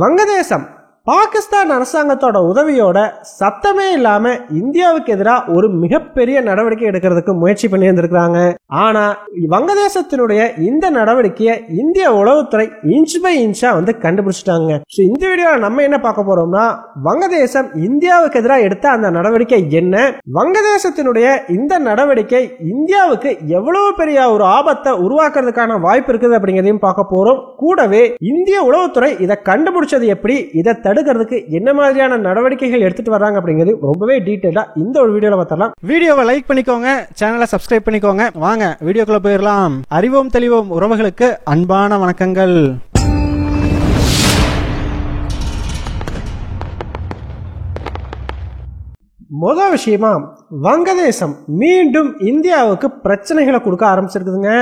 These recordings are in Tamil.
வங்கதேசம் பாகிஸ்தான் அரசாங்கத்தோட உதவியோட சத்தமே இல்லாம இந்தியாவுக்கு எதிராக ஒரு மிகப்பெரிய நடவடிக்கை எடுக்கிறதுக்கு முயற்சி பண்ணி இருந்திருக்காங்க. ஆனா வங்கதேசத்தினுடைய இந்த நடவடிக்கையை இந்திய உளவுத்துறை இன்ச் பை இன்ச்சா கண்டுபிடிச்சிட்டாங்க. இந்த வீடியோல நம்ம என்ன பார்க்க போறோம்னா, வங்கதேசம் இந்தியாவுக்கு எதிராக எடுத்த அந்த நடவடிக்கை என்ன, வங்கதேசத்தினுடைய இந்த நடவடிக்கை இந்தியாவுக்கு எவ்வளவு பெரிய ஒரு ஆபத்தை உருவாக்குறதுக்கான வாய்ப்பு இருக்குது அப்படிங்கறதையும் பார்க்க போறோம். கூடவே இந்திய உளவுத்துறை இதை கண்டுபிடிச்சது எப்படி, இதை தடுக்கிறதுக்கு என்ன மாதிரியான நடவடிக்கைகள் எடுத்துட்டு வர்றாங்க அப்படிங்கிறது ரொம்பவே டீடைலா இந்த ஒரு வீடியோல பார்த்தலாம். வீடியோவை லைக் பண்ணிக்கோங்க, சேனலை சப்ஸ்கிரைப் பண்ணிக்கோங்க. வாங்க வீடியோக்குள்ள போயிடலாம். அறிவோம் தெளிவோம் உறவுகளுக்கு அன்பான வணக்கங்கள். முதல் விஷயமா, வங்கதேசம் மீண்டும் இந்தியாவுக்கு பிரச்சனைகளை கொடுக்க ஆரம்பிச்சிருக்குதுங்க.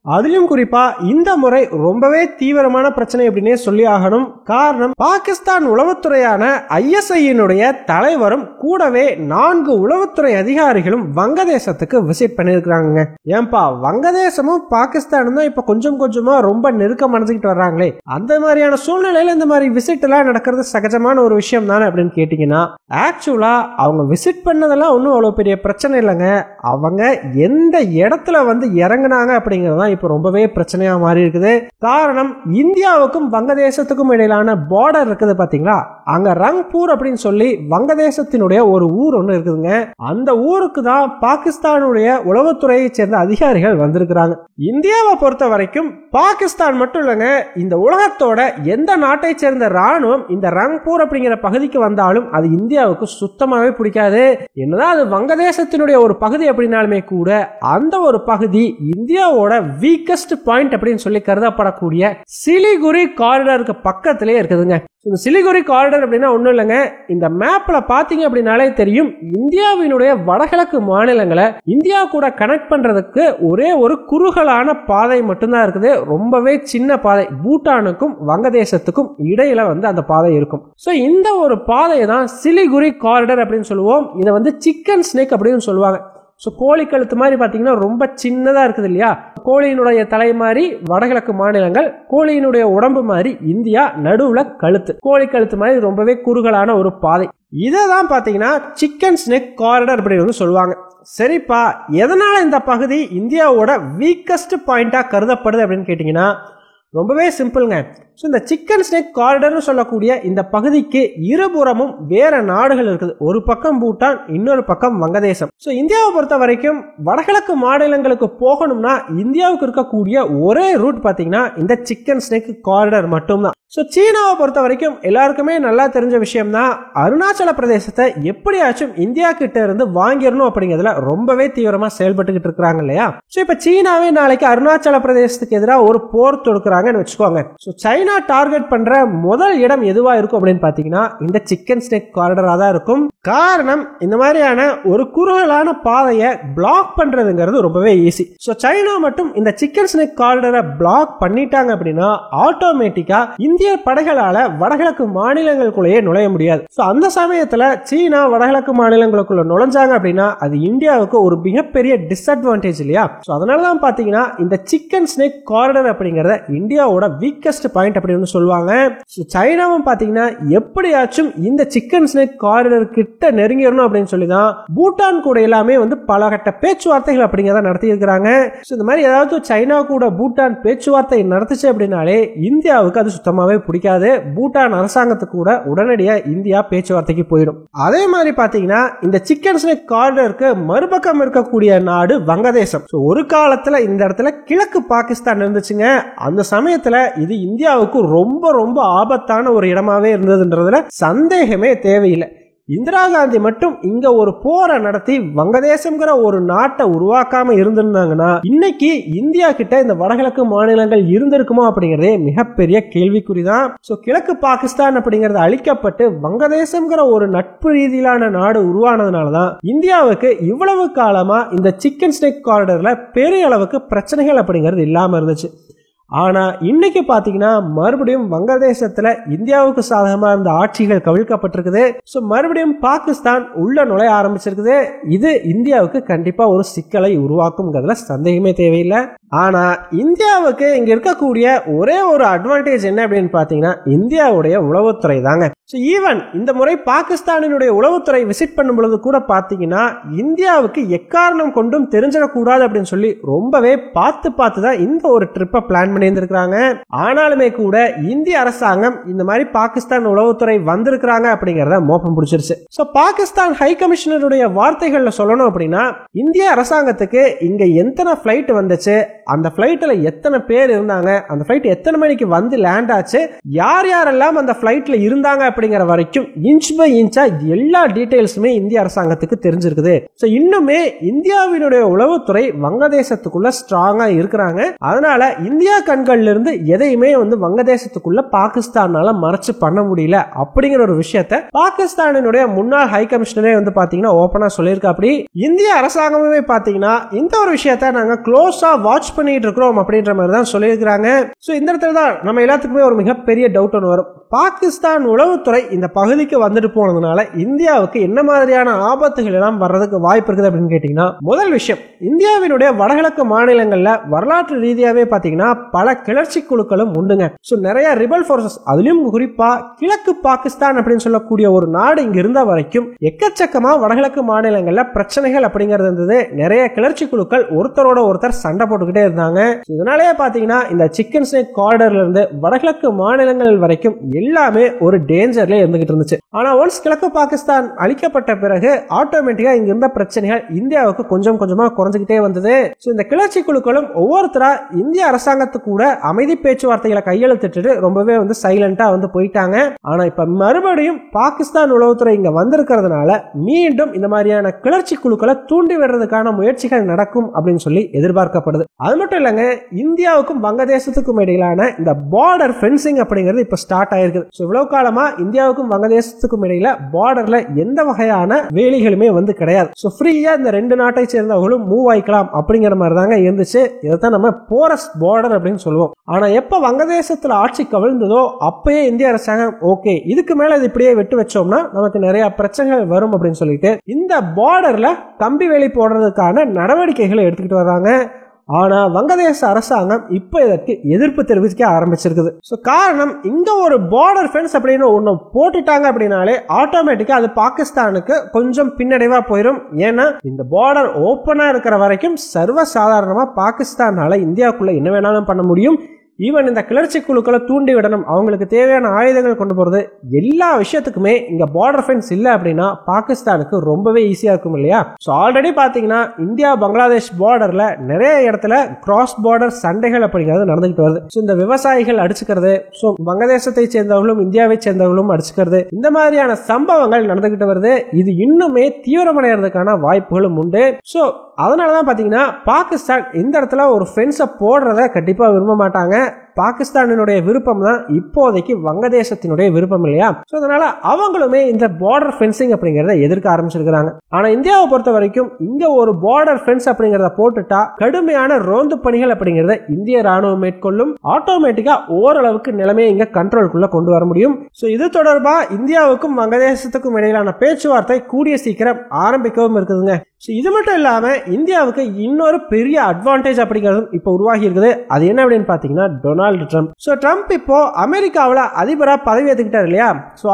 அதிலும் குறிப்பா இந்த முறை ரொம்பவே தீவிரமான பிரச்சனை அப்படின்னே சொல்லி ஆகணும். காரணம், பாகிஸ்தான் உளவுத்துறையான ISIனுடைய தலைவரும் கூடவே 4 உளவுத்துறை அதிகாரிகளும் வங்கதேசத்துக்கு விசிட் பண்ணிருக்காங்க. ஏன்பா, வங்கதேசமும் பாகிஸ்தானும் தான் இப்ப கொஞ்சம் கொஞ்சமா ரொம்ப நெருக்கம் அடைஞ்சுக்கிட்டு வர்றாங்களே, அந்த மாதிரியான சூழ்நிலையில இந்த மாதிரி விசிட் எல்லாம் நடக்கிறது சகஜமான ஒரு விஷயம் தானே அப்படின்னு கேட்டீங்கன்னா, ஆக்சுவலா அவங்க விசிட் பண்ணதெல்லாம் ஒன்றும் அவ்வளவு பெரிய பிரச்சனை இல்லைங்க. அவங்க எந்த இடத்துல இறங்குனாங்க அப்படிங்கறத இப்ப ரொம்பவே பிரச்சனையா மாறி இருக்குது. காரணம், இந்தியாவுக்கும் வங்கதேசத்துக்கும் இடையிலான பார்டர் இருக்குது பாத்தீங்களா, அங்க ரங்பூர் அப்படின்னு சொல்லி வங்கதேசத்தினுடைய ஒரு ஊர் ஒண்ணு இருக்குதுங்க. அந்த ஊருக்கு தான் பாகிஸ்தானுடைய உளவுத்துறையை சேர்ந்த அதிகாரிகள் வந்திருக்கிறாங்க. இந்தியாவை பொறுத்த வரைக்கும் பாகிஸ்தான் மட்டும் இல்லைங்க, இந்த உலகத்தோட எந்த நாட்டை சேர்ந்த ராணுவம் இந்த ரங்பூர் அப்படிங்கிற பகுதிக்கு வந்தாலும் அது இந்தியாவுக்கு சுத்தமாவே பிடிக்காது. என்னதான் அது வங்கதேசத்தினுடைய ஒரு பகுதி அப்படின்னாலுமே கூட அந்த ஒரு பகுதி இந்தியாவோட வீக்கஸ்ட் பாயிண்ட் அப்படின்னு சொல்லி கருதப்படக்கூடிய சிலிகுரி காரிடாருக்கு பக்கத்திலே இருக்குதுங்க. இந்த சிலிகுரி காரிடார் அப்படின்னா ஒன்றும் இல்லைங்க, இந்த மேப்ல பாத்தீங்க அப்படின்னாலே தெரியும், இந்தியாவினுடைய வடகிழக்கு மாநிலங்களை இந்தியா கூட கனெக்ட் பண்றதுக்கு ஒரே ஒரு குறுகலான பாதை மட்டும்தான் இருக்குது. ரொம்பவே சின்ன பாதை, பூட்டானுக்கும் வங்கதேசத்துக்கும் இடையில அந்த பாதை இருக்கும். சோ இந்த ஒரு பாதையை தான் சிலிகுரி காரிடார் அப்படின்னு சொல்லுவோம். இதை சிக்கன் ஸ்னேக் அப்படின்னு சொல்லுவாங்க. கோழி கழுத்து மாதிரி பாத்தீங்கன்னா ரொம்ப சின்னதா இருக்குது இல்லையா, கோழியினுடைய தலை மாதிரி வடகிழக்கு மாநிலங்கள், கோழியினுடைய உடம்பு மாதிரி இந்தியா, நடுவுல கழுத்து, கோழி கழுத்து மாதிரி ரொம்பவே குறுகலான ஒரு பாதை. இதான் பாத்தீங்கன்னா சிக்கன் ஸ்னேக் காரிடார் அப்படின்னு சொல்லுவாங்க. சரிப்பா, எதனால இந்த பகுதி இந்தியாவோட வீக்கஸ்ட் பாயிண்டா கருதப்படுது அப்படின்னு கேட்டீங்கன்னா, ரொம்பவே சிம்பிள்ங்க. இந்த சிக்கன் ஸ்னேக் காரிடர்னு சொல்லக்கூடிய இந்த பகுதிக்கு இருபுறமும் வேற நாடுகள் இருக்குது. ஒரு பக்கம் பூட்டான், இன்னொரு பக்கம் வங்கதேசம். இந்தியாவை பொறுத்த வரைக்கும் வடகிழக்கு மாநிலங்களுக்கு போகணும்னா இந்தியாவுக்கு இருக்கக்கூடிய ஒரே ரூட் பாத்தீங்கன்னா இந்த சிக்கன் ஸ்னேக் காரிடர் மட்டும்தான். சீனாவை பொறுத்த வரைக்கும் எல்லாருக்குமே நல்லா தெரிஞ்ச விஷயம் தான், அருணாச்சல பிரதேசத்தை எப்படியாச்சும் இந்தியா கிட்ட இருந்து வாங்கிடணும் அப்படிங்கிறதுல ரொம்பவே தீவிரமா செயல்பட்டுக்கிட்டு இருக்காங்க இல்லையா. இப்ப சீனாவே நாளைக்கு அருணாச்சல பிரதேசத்துக்கு எதிராக ஒரு போர் தொடுக்கிறாங்கன்னு வச்சுக்கோங்க. சைனா டார்கெட் பண்ற முதல் இடம் எதுவா இருக்கும் அப்படின்னு பாத்தீங்கன்னா இந்த சிக்கன் ஸ்னேக் காரிடரா தான் இருக்கும். காரணம், இந்த மாதிரியான ஒரு குறுகலான பாதையை பிளாக் பண்றதுங்கிறது ரொம்பவே ஈஸி. சைனா மட்டும் இந்த சிக்கன் ஸ்னேக் காரிடரை பிளாக் பண்ணிட்டாங்க அப்படின்னா ஆட்டோமேட்டிக்கா இந்திய படைகளால வடகிழக்கு மாநிலங்களுக்குள்ளேயே நுழைய முடியாது. அந்த சமயத்துல சீனா வடகிழக்கு மாநிலங்களுக்குள்ள நுழைஞ்சாங்க அப்படின்னா அது இந்தியாவுக்கு ஒரு மிகப்பெரிய டிஸ்அட்வான்டேஜ் இல்லையா. அதனாலதான் பாத்தீங்கன்னா இந்த சிக்கன் ஸ்னேக் காரிடர் அப்படிங்கறத இந்தியாவோட வீக்கஸ்ட் பாயிண்ட் அப்படின்னு சொல்லுவாங்க. சைனாவும் பாத்தீங்கன்னா எப்படியாச்சும் இந்த சிக்கன் ஸ்னேக் காரிடர் கிட்ட நெருங்கிடணும் அப்படின்னு சொல்லிதான் பூட்டான் கூட எல்லாமே பல கட்ட பேச்சுவார்த்தைகள் அப்படிங்கிறத நடத்தி இருக்கிறாங்க. இந்த மாதிரி ஏதாவது சைனா கூட பூட்டான் பேச்சுவார்த்தை நடத்துச்சு அப்படின்னாலே இந்தியாவுக்கு அது சுத்தமாவே பிடிக்காது. பூட்டான் அரசாங்கத்துக்கு கூட உடனடியா இந்தியா பேச்சுவார்த்தைக்கு போயிடும். அதே மாதிரி பாத்தீங்கன்னா இந்த சிக்கன் ஸ்னேக் காரிடருக்கு மறுபக்கம் இருக்கக்கூடிய நாடு வங்கதேசம். ஒரு காலத்துல இந்த இடத்துல கிழக்கு பாகிஸ்தான் இருந்துச்சுங்க. அந்த சமயத்துல இது இந்தியாவுக்கு ரொம்ப ரொம்ப ஆபத்தான ஒரு இடமாவே இருந்ததுன்றதுல சந்தேகமே தேவையில்லை. இந்திரா காந்தி மட்டும் இங்க ஒரு போரை நடத்தி வங்கதேசம்ங்கிற ஒரு நாட்டை உருவாக்காம இருந்திருந்தாங்கன்னா இன்னைக்கு இந்தியா கிட்ட இந்த வடகிழக்கு மாநிலங்கள் இருந்திருக்குமா அப்படிங்கறதே மிகப்பெரிய கேள்விக்குறிதான். கிழக்கு பாகிஸ்தான் அப்படிங்கறது அழிக்கப்பட்டு வங்கதேசம்ங்கிற ஒரு நட்பு ரீதியிலான நாடு உருவானதுனாலதான் இந்தியாவுக்கு இவ்வளவு காலமா இந்த சிக்கன் ஸ்னேக் காரிடர்ல பெரிய அளவுக்கு பிரச்சனைகள் அப்படிங்கிறது இல்லாம இருந்துச்சு. ஆனா இன்னைக்கு பாத்தீங்கன்னா மறுபடியும் வங்கதேசத்துல இந்தியாவுக்கு சாதகமா இருந்த ஆட்சிகள் கவிழ்க்கப்பட்டிருக்குது. மறுபடியும் பாகிஸ்தான் உள்ள நுழைய ஆரம்பிச்சிருக்குது. இது இந்தியாவுக்கு கண்டிப்பா ஒரு சிக்கலை உருவாக்கும்ங்கிறதுல சந்தேகமே தேவையில்லை. ஆனா இந்தியாவுக்கு இங்க இருக்கக்கூடிய ஒரே ஒரு அட்வான்டேஜ் என்ன அப்படின்னு பாத்தீங்கன்னா இந்தியாவுடைய உளவுத்துறை தாங்க. ஈவன் இந்த முறை பாகிஸ்தானினுடைய உளவுத்துறை விசிட் பண்ணும் பொழுது கூட பாத்தீங்கன்னா இந்தியாவுக்கு எக்காரணம் கொண்டும் தெரிஞ்சிடக்கூடாது அப்படின்னு சொல்லி ரொம்பவே பார்த்து தான் இந்த ஒரு ட்ரிப்பை பிளான் பண்ணி இருந்திருக்காங்க. ஆனாலுமே கூட இந்திய அரசாங்கம் இந்த மாதிரி பாகிஸ்தான் உளவுத்துறை வந்திருக்கிறாங்க அப்படிங்கறத மோப்பம் பிடிச்சிருச்சு. பாகிஸ்தான் ஹை கமிஷனருடைய வார்த்தைகள்ல சொல்லணும் அப்படின்னா இந்திய அரசாங்கத்துக்கு இங்க எத்தனை பிளைட் வந்துச்சு, அந்த பிளைட்ல எத்தனை பேர் இருந்தாங்க, அந்த பிளைட் எத்தனை மணிக்கு வந்து லேண்ட் ஆச்சு, யார் யாரெல்லாம் அந்த பிளைட்ல இருந்தாங்க அப்படிங்கிற வரைக்கும் இன்ச் பை இன்ச்சா எல்லா டீடைல்ஸுமே இந்திய அரசாங்கத்துக்கு தெரிஞ்சிருக்குது. இன்னுமே இந்தியாவினுடைய உளவுத்துறை வங்கதேசத்துக்குள்ள ஸ்ட்ராங்கா இருக்கிறாங்க. அதனால இந்தியா கண்கள்ல இருந்து எதையுமே வந்து வங்கதேசத்துக்குள்ள பாகிஸ்தானால மறைச்சு பண்ண முடியல அப்படிங்கிற ஒரு விஷயத்தை பாகிஸ்தானினுடைய முன்னாள் ஹை கமிஷனரே வந்து பாத்தீங்கன்னா ஓபனா சொல்லியிருக்கா. அப்படி இந்திய அரசாங்கமே பாத்தீங்கன்னா இந்த ஒரு விஷயத்தை நாங்க க்ளோஸா வாட்ச் பண்ணிட்டு இருக்கிறோம் அப்படின்ற மாதிரி தான் சொல்லியிருக்கிறாங்க. இந்த இடத்துல தான் நம்ம எல்லாத்துக்குமே ஒரு மிகப்பெரிய டவுட் ஒன்று வரும். பாகிஸ்தான் உளவுத்துறை இந்த பகுதிக்கு வந்துட்டு போனதுனால இந்தியாவுக்கு என்ன மாதிரியான ஆபத்துகள் எல்லாம் வர்றதுக்கு வாய்ப்பு இருக்குது அப்படின்னு கேட்டீங்கன்னா, முதல் விஷயம், இந்தியாவினுடைய வடகிழக்கு மாநிலங்கள்ல வரலாற்று ரீதியாவே பாத்தீங்கன்னா பல கிளர்ச்சி குழுக்களும் உண்டுங்க. நிறைய ரிபல் போர்சஸ், அதுலயும் குறிப்பா கிழக்கு பாகிஸ்தான் அப்படின்னு சொல்லக்கூடிய ஒரு நாடு இங்க இருந்த வரைக்கும் எக்கச்சக்கமா வடகிழக்கு மாநிலங்கள்ல பிரச்சனைகள் அப்படிங்கிறது இருந்தது. நிறைய கிளர்ச்சி குழுக்கள் ஒருத்தரோட ஒருத்தர் சண்டை போட்டுக்கிட்டே இருந்தாங்க. இதனாலேயே பாத்தீங்கன்னா இந்த சிக்கன் ஸ்னேக் காரிடர்ல இருந்து வடகிழக்கு மாநிலங்கள் வரைக்கும் எல்லாமே ஒரு டேஞ்சர்ல இருந்துகிட்டு இருந்துச்சு. ஆனா ஒன்ஸ் கிழக்கு பாகிஸ்தான் அழிக்கப்பட்ட பிறகு ஆட்டோமேட்டிக்கா இங்க இருந்த பிரச்சனைகள் இந்தியாவுக்கு கொஞ்சம் கொஞ்சமா குறைஞ்சுக்கிட்டே வந்தது. இந்த கிளர்ச்சி குழுக்களும் ஒவ்வொருத்தரா இந்திய அரசாங்கத்துக்கு கூட அமைதி பேச்சுவார்த்தைகளை கையெழுத்திட்டு ரொம்பவே வந்து சைலண்டா வந்து போயிட்டாங்க. ஆனா இப்ப மறுபடியும் பாகிஸ்தான் உளவுத்துறை இங்க வந்திருக்கிறதுனால மீண்டும் இந்த மாதிரியான கிளர்ச்சி குழுக்களை தூண்டி விடுறதுக்கான முயற்சிகள் நடக்கும் அப்படின்னு சொல்லி எதிர்பார்க்கப்படுது. அது மட்டும் இல்லங்க, இந்தியாவுக்கும் வங்கதேசத்துக்கும் இடையிலான இந்த பார்டர் ஃபென்சிங் அப்படிங்கிறது இப்ப ஸ்டார்ட் ஆயிருக்கு. இவ்வளவு காலமா இந்தியாவுக்கும் வங்கதேசத்துக்கும் இடையில பார்டர்ல எந்த வகையான வேலிகளுமே வந்து கிடையாது. ஃப்ரீயா இந்த ரெண்டு நாட்டை சேர்ந்தவர்களும் மூவ் ஆயிக்கலாம் அப்படிங்கிற மாதிரி தாங்க இருந்துச்சு. இதைத்தான் நம்ம போரஸ் பார்டர் அப்படின்னு சொல்லுவோம். ஆனா எப்ப வங்கதேசத்துல ஆட்சி கவிழ்ந்ததோ அப்பயே இந்திய அரசாங்கம் ஓகே இதுக்கு மேல இது இப்படியே விட்டு வச்சோம்னா நமக்கு நிறைய பிரச்சனைகள் வரும் அப்படின்னு சொல்லிட்டு இந்த பார்டர்ல கம்பி வேலி போடுறதுக்கான நடவடிக்கைகளை எடுத்துக்கிட்டு வர்றாங்க. ஆனா வங்கதேச அரசாங்கம் இப்ப இதற்கு எதிர்ப்பு தெரிவிக்க ஆரம்பிச்சிருக்குது. காரணம், இங்க ஒரு பார்டர் ஃபென்ஸ் அப்படின்னு ஒண்ணு போட்டுட்டாங்க அப்படின்னாலே ஆட்டோமேட்டிக்கா அது பாகிஸ்தானுக்கு கொஞ்சம் பின்னடைவா போயிடும். ஏன்னா இந்த பார்டர் ஓப்பனா இருக்கிற வரைக்கும் சர்வசாதாரணமா பாகிஸ்தானால இந்தியாவுக்குள்ள என்ன வேணாலும் பண்ண முடியும். ஈவன் இந்த கிளர்ச்சி குழுக்களை தூண்டி விடணும், அவங்களுக்கு தேவையான ஆயுதங்கள் கொண்டு போறது, எல்லா விஷயத்துக்குமே இங்க பார்டர் ஃபென்ஸ் இல்ல அப்படின்னா பாகிஸ்தானுக்கு ரொம்பவே ஈஸியா இருக்கும் இல்லையா. ஆல்ரெடி பாத்தீங்கன்னா இந்தியா பங்களாதேஷ் பார்டர்ல நிறைய இடத்துல கிராஸ் பார்டர் சண்டைகள் அப்படிங்கிறது நடந்துகிட்டு வருது. இந்த விவசாயிகள் அடிச்சுக்கிறது, வங்கதேசத்தை சேர்ந்தவர்களும் இந்தியாவை சேர்ந்தவர்களும் அடிச்சுக்கிறது, இந்த மாதிரியான சம்பவங்கள் நடந்துகிட்டு வருது. இது இன்னுமே தீவிரமடைறதுக்கான வாய்ப்புகளும் உண்டு. அதனாலதான் பாத்தீங்கன்னா பாகிஸ்தான் இந்த இடத்துல ஒரு ஃபென்ஸை போடுறத கண்டிப்பா விரும்ப மாட்டாங்க. பாகிஸ்தானினுடைய விருப்பம் தான் இப்போதைக்கு வங்கதேசத்தினுடைய விருப்பம் இல்லையா. அதனால அவங்களுமே இந்த பார்டர் ஃபென்சிங் அப்படிங்கறத எதிர்க்க ஆரம்பிச்சிருக்காங்க. ஆனா இந்தியாவை பொறுத்த வரைக்கும் இங்க ஒரு பார்டர் ஃபென்ஸ் அப்படிங்கறத போட்டுட்டா கடுமையான ரோந்து பணிகள் அப்படிங்கறத இந்திய ராணுவம் மேற்கொள்ளும். ஆட்டோமேட்டிக்கா ஓரளவுக்கு நிலைமையை இங்க கண்ட்ரோலுக்குள்ள கொண்டு வர முடியும். இது தொடர்பா இந்தியாவுக்கும் வங்கதேசத்துக்கும் இடையிலான பேச்சுவார்த்தை கூடிய சீக்கிரம் ஆரம்பிக்கவும் இருக்குதுங்க. இது மட்டும் இல்லாம இந்தியாவுக்கு இன்னொரு பெரிய அட்வான்டேஜ் அப்படிங்கிறதும் இப்ப உருவாகி இருக்குது. அது என்ன அப்படின்னு பாத்தீங்கன்னா டொனால்டு ட்ரம்ப். ட்ரம்ப் இப்போ அமெரிக்காவில் அதிபரா பதவி ஏற்றுக்கிட்டார் இல்லையா.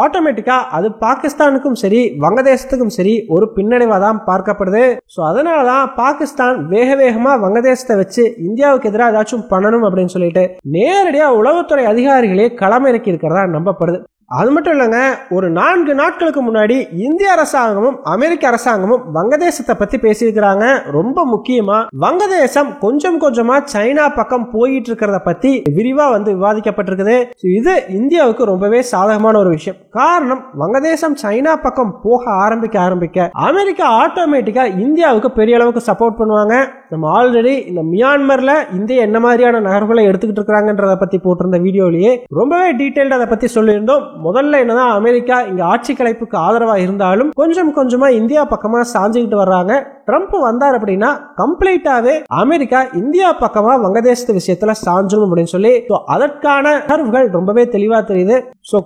ஆட்டோமேட்டிக்கா அது பாகிஸ்தானுக்கும் சரி வங்கதேசத்துக்கும் சரி ஒரு பின்னடைவா தான் பார்க்கப்படுது. அதனாலதான் பாகிஸ்தான் வேக வேகமா வங்கதேசத்தை வச்சு இந்தியாவுக்கு எதிராக ஏதாச்சும் பண்ணணும் அப்படின்னு சொல்லிட்டு நேரடியா உளவுத்துறை அதிகாரிகளே களமிறக்கி இருக்கிறதா நம்பப்படுது. அது மட்டும் இல்லங்க, ஒரு 4 நாட்களுக்கு முன்னாடி இந்திய அரசாங்கமும் அமெரிக்க அரசாங்கமும் வங்கதேசத்தை பத்தி பேசியிருக்கிறாங்க. ரொம்ப முக்கியமா வங்கதேசம் கொஞ்சம் கொஞ்சமா சைனா பக்கம் போயிட்டு இருக்கிறத பத்தி விரிவா வந்து விவாதிக்கப்பட்டிருக்குது. இது இந்தியாவுக்கு ரொம்பவே சாதகமான ஒரு விஷயம். காரணம், வங்கதேசம் சைனா பக்கம் போக ஆரம்பிக்க அமெரிக்கா ஆட்டோமேட்டிக்கா இந்தியாவுக்கு பெரிய அளவுக்கு சப்போர்ட் பண்ணுவாங்க. நம்ம ஆல்ரெடி இந்த மியான்மர்ல இந்தியா என்ன மாதிரியான நகர்வுகளை எடுத்துக்கிட்டு இருக்காங்கன்றத பத்தி போட்டிருந்த வீடியோலயே ரொம்பவே டீடைல்டா அதை பத்தி சொல்லியிருந்தோம். முதல்ல என்னதான் அமெரிக்கா இங்க ஆட்சி கலைப்புக்கு ஆதரவா இருந்தாலும் கொஞ்சம் கொஞ்சமா இந்தியா பக்கமா சாஞ்சுக்கிட்டு வர்றாங்க. ட்ரம்ப் வந்தார் அப்படின்னா கம்ப்ளீட்டாவே அமெரிக்கா இந்தியா பக்கமா வங்கதேசத்து விஷயத்துல சாஞ்சிரும் அப்படின்னு சொல்லி அதற்கான நகர்வுகள் ரொம்பவே தெளிவா தெரியுது.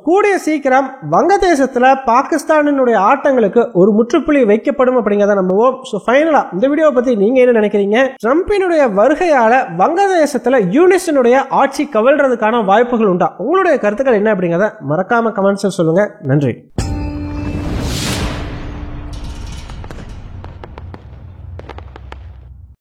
கூடிய சீக்கிரம் வங்கதேசத்துல பாகிஸ்தானினுடைய ஆட்டங்களுக்கு ஒரு முற்றுப்புள்ளி வைக்கப்படும் அப்படிங்கறத நம்புவோம். ஃபைனலா இந்த வீடியோ பத்தி நீங்க என்ன நினைக்கிறீங்க? ட்ரம்பினுடைய வருகையால வங்கதேசத்துல யூனிசனுடைய ஆட்சி கவிழ்றதுக்கான வாய்ப்புகள் உண்டா? உங்களுடைய கருத்துக்கள் என்ன அப்படிங்கறத மறக்காம கமெண்ட்ஸ் சொல்லுங்க. நன்றி.